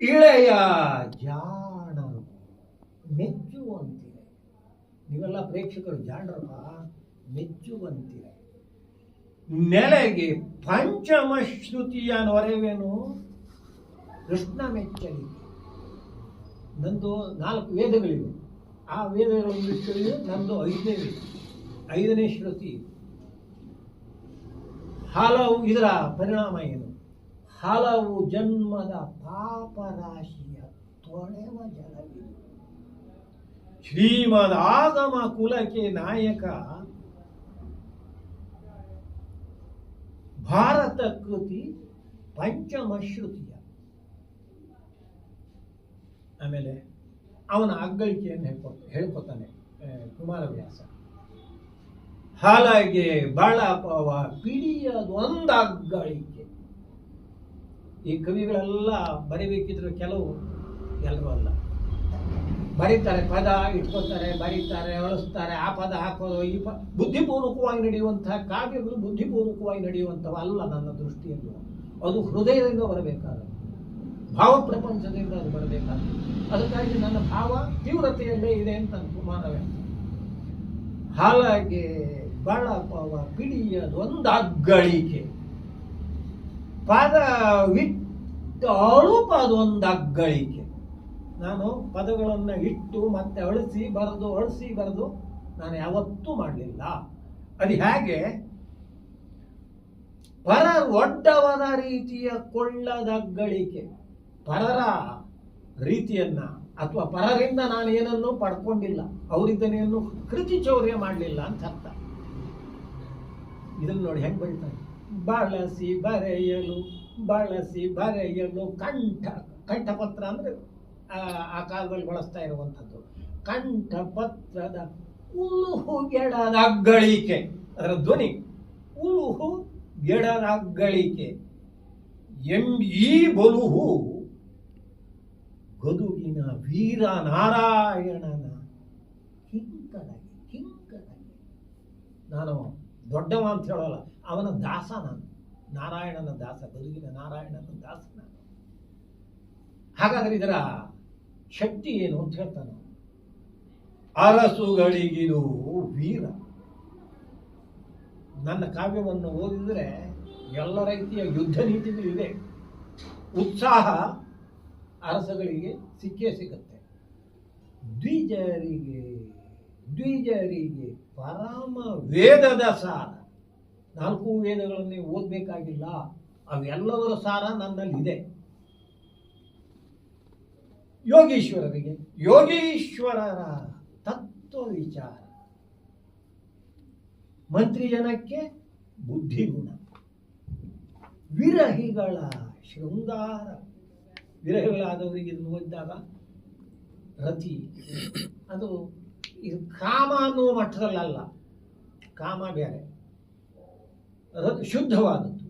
ಇಳೆಯ ಜಾಣರು ಮೆಚ್ಚುವಂತಿದೆ. ನೀವೆಲ್ಲ ಪ್ರೇಕ್ಷಕರು ಜಾಣರಪ್ಪ, ಮೆಚ್ಚುವಂತಿದೆ. ನೆಲೆಗೆ ಪಂಚಮ ಶ್ರುತಿಯ ನೊರೆವೇನು ಕೃಷ್ಣ ಮೆಚ್ಚಲಿ. ನಂದು 4 ವೇದಗಳಿವೆ. ಆ ವೇದಗಳಲ್ಲಿ ನಂದು 5ನೇ ಶ್ರುತಿ. ಹಲವು, ಇದರ ಪರಿಣಾಮ ಏನು? ಹಲವು ಜನ್ಮದ ಪಾಪರಾಶಿಯ ತೊಳೆವ ಜಲವಿದು. ಶ್ರೀಮದ್ ಆಗಮ ಕುಲಕ್ಕೆ ನಾಯಕ ಭಾರತ ಕೃತಿ ಪಂಚಮ ಶ್ರುತಿಯ. ಆಮೇಲೆ ಅವನ ಅಗ್ಗಳಿಕೆಯನ್ನು ಹೇಳ್ಕೊತಾನೆ ಕುಮಾರವ್ಯಾಸ. ಹಾಲಾಗೆ ಬಳಪವ ಪಿಡಿಯದೊಂದು ಅಗ್ಗಳಿಕೆ. ಈ ಕವಿಗಳೆಲ್ಲ ಬರಿಬೇಕಿದ್ರು, ಕೆಲವು ಎಲ್ಲರೂ ಅಲ್ಲ, ಬರೀತಾರೆ, ಪದ ಇಟ್ಕೋತಾರೆ, ಬರೀತಾರೆ, ಅಳಿಸ್ತಾರೆ, ಆ ಪದ ಹಾಕೋದು, ಈ ಬುದ್ಧಿಪೂರ್ವಕವಾಗಿ ನಡೆಯುವಂತಹ ಕಾವ್ಯಗಳು ಬುದ್ಧಿಪೂರ್ವಕವಾಗಿ ನಡೆಯುವಂಥವು ಅಲ್ಲ. ನನ್ನ ದೃಷ್ಟಿಯಲ್ಲಿ ಅದು ಹೃದಯದಿಂದ ಬರಬೇಕಾದ, ಭಾವ ಪ್ರಪಂಚದಿಂದ ಅದು ಬರಬೇಕಾದ. ಅದಕ್ಕಾಗಿ ನನ್ನ ಭಾವ ತೀವ್ರತೆಯಲ್ಲೇ ಇದೆ ಅಂತ ಕುಮಾರವ್ಯಾಸ. ಹಾಲಾಗೆ ಬಳಪವ ಪಿಡಿಯದೊಂದು ಅಗ್ಗಳಿಕೆ. ಪದವಿಟ್ಟು ಅಳುಪದೊಂದು ಅಗ್ಗಳಿಕೆ. ನಾನು ಪದಗಳನ್ನು ಇಟ್ಟು ಮತ್ತೆ ಅಳಿಸಿ ಬರೆದು ನಾನು ಯಾವತ್ತೂ ಮಾಡಲಿಲ್ಲ. ಅದು ಹೇಗೆ? ಪರ ಒಡ್ಡವರ ರೀತಿಯ ಕೊಳ್ಳದಗ್ಗಳಿಕೆ. ಪರರ ರೀತಿಯನ್ನ ಅಥವಾ ಪರರಿಂದ ನಾನು ಏನನ್ನೂ ಪಡ್ಕೊಂಡಿಲ್ಲ, ಅವರಿದ್ದನೇನು ಕೃತಿ ಚೌರ್ಯ ಮಾಡಲಿಲ್ಲ ಅಂತ ಅರ್ಥ. ಇದನ್ನು ನೋಡಿ ಹೆಂಗೆ ಬರೀತಾರೆ. ಬಳಸಿ ಬರೆಯಲು ಕಂಠಪತ್ರ ಅಂದರೆ ಆ ಕಾಲದಲ್ಲಿ ಬಳಸ್ತಾ ಇರುವಂಥದ್ದು. ಕಂಠಪತ್ರದ ಉಳುಹು ಗೆಡದ ಅಗ್ಗಳಿಕೆ. ಅದರ ಧ್ವನಿ ಉಳುಹು ಗೆಡದ ಅಗ್ಗಳಿಕೆ. ಈ ಬಲುಹು ಗದುಗಿನ ವೀರ ನಾರಾಯಣನ ಕಿಂಕಡಗೆ. ನಾನು ದೊಡ್ಡವ ಅಂತ ಹೇಳೋಲ್ಲ, ಅವನ ದಾಸ ನಾನು, ನಾರಾಯಣನ ದಾಸ, ಗದುಗಿನ ನಾರಾಯಣನ ದಾಸ ನಾನು. ಹಾಗಾದ್ರೆ ಇದರ ಶಕ್ತಿ ಏನು ಅಂತ ಹೇಳ್ತಾನೆ. ಅರಸುಗಳಿಗಿದು ವೀರ. ನನ್ನ ಕಾವ್ಯವನ್ನು ಓದಿದ್ರೆ ಎಲ್ಲ ರೀತಿಯ ಯುದ್ಧ ನೀತಿಗಳಿವೆ. ಉತ್ಸಾಹ ಅರಸಗಳಿಗೆ ಸಿಕ್ಕೇ ಸಿಗುತ್ತೆ. ದ್ವಿಜರಿಗೆ ಪರಮ ವೇದದ ಸಾರ. 4 ವೇದಗಳನ್ನು ಓದಬೇಕಾಗಿಲ್ಲ, ಅವೆಲ್ಲದರ ಸಾರ ನನ್ನಲ್ಲಿದೆ. ಯೋಗೀಶ್ವರರ ತತ್ವ ವಿಚಾರ. ಮಂತ್ರಿ ಜನಕ್ಕೆ ಬುದ್ಧಿಗುಣ. ವಿರಹಿಗಳ ಶೃಂಗಾರ. ವಿರಹಿಗಳಾದವರಿಗೆ ಇದನ್ನು ಓದಿದಾಗ ರತಿ, ಅದು ಇದು ಕಾಮ ಅನ್ನುವ ಮಟ್ಟದಲ್ಲ, ಕಾಮ ಬೇರೆ, ಶುದ್ಧವಾದದ್ದು.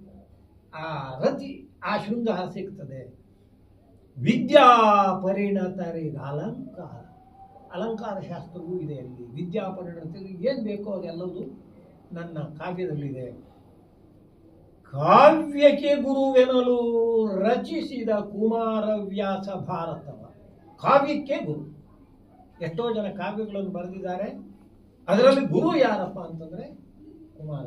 ಆ ರತಿ, ಆ ಶೃಂಗಾರ ಸಿಗ್ತದೆ. ವಿದ್ಯಾ ಪರಿಣತರಿಗೆ ಅಲಂಕಾರ ಶಾಸ್ತ್ರವೂ ಇದೆ ಅಲ್ಲಿ. ವಿದ್ಯಾ ಪರಿಣತರಿಗೆ ಏನು ಬೇಕೋ ಅದೆಲ್ಲವೂ ನನ್ನ ಕಾವ್ಯದಲ್ಲಿದೆ. ಕಾವ್ಯಕ್ಕೆ ಗುರುವೆನಲು ರಚಿಸಿದ ಕುಮಾರವ್ಯಾಸ ಭಾರತವ. ಕಾವ್ಯಕ್ಕೆ ಗುರು. ಎಷ್ಟೋ ಜನ ಕಾವ್ಯಗಳನ್ನು ಬರೆದಿದ್ದಾರೆ, ಅದರಲ್ಲಿ ಗುರು ಯಾರಪ್ಪ ಅಂತಂದ್ರೆ ಕುಮಾರ.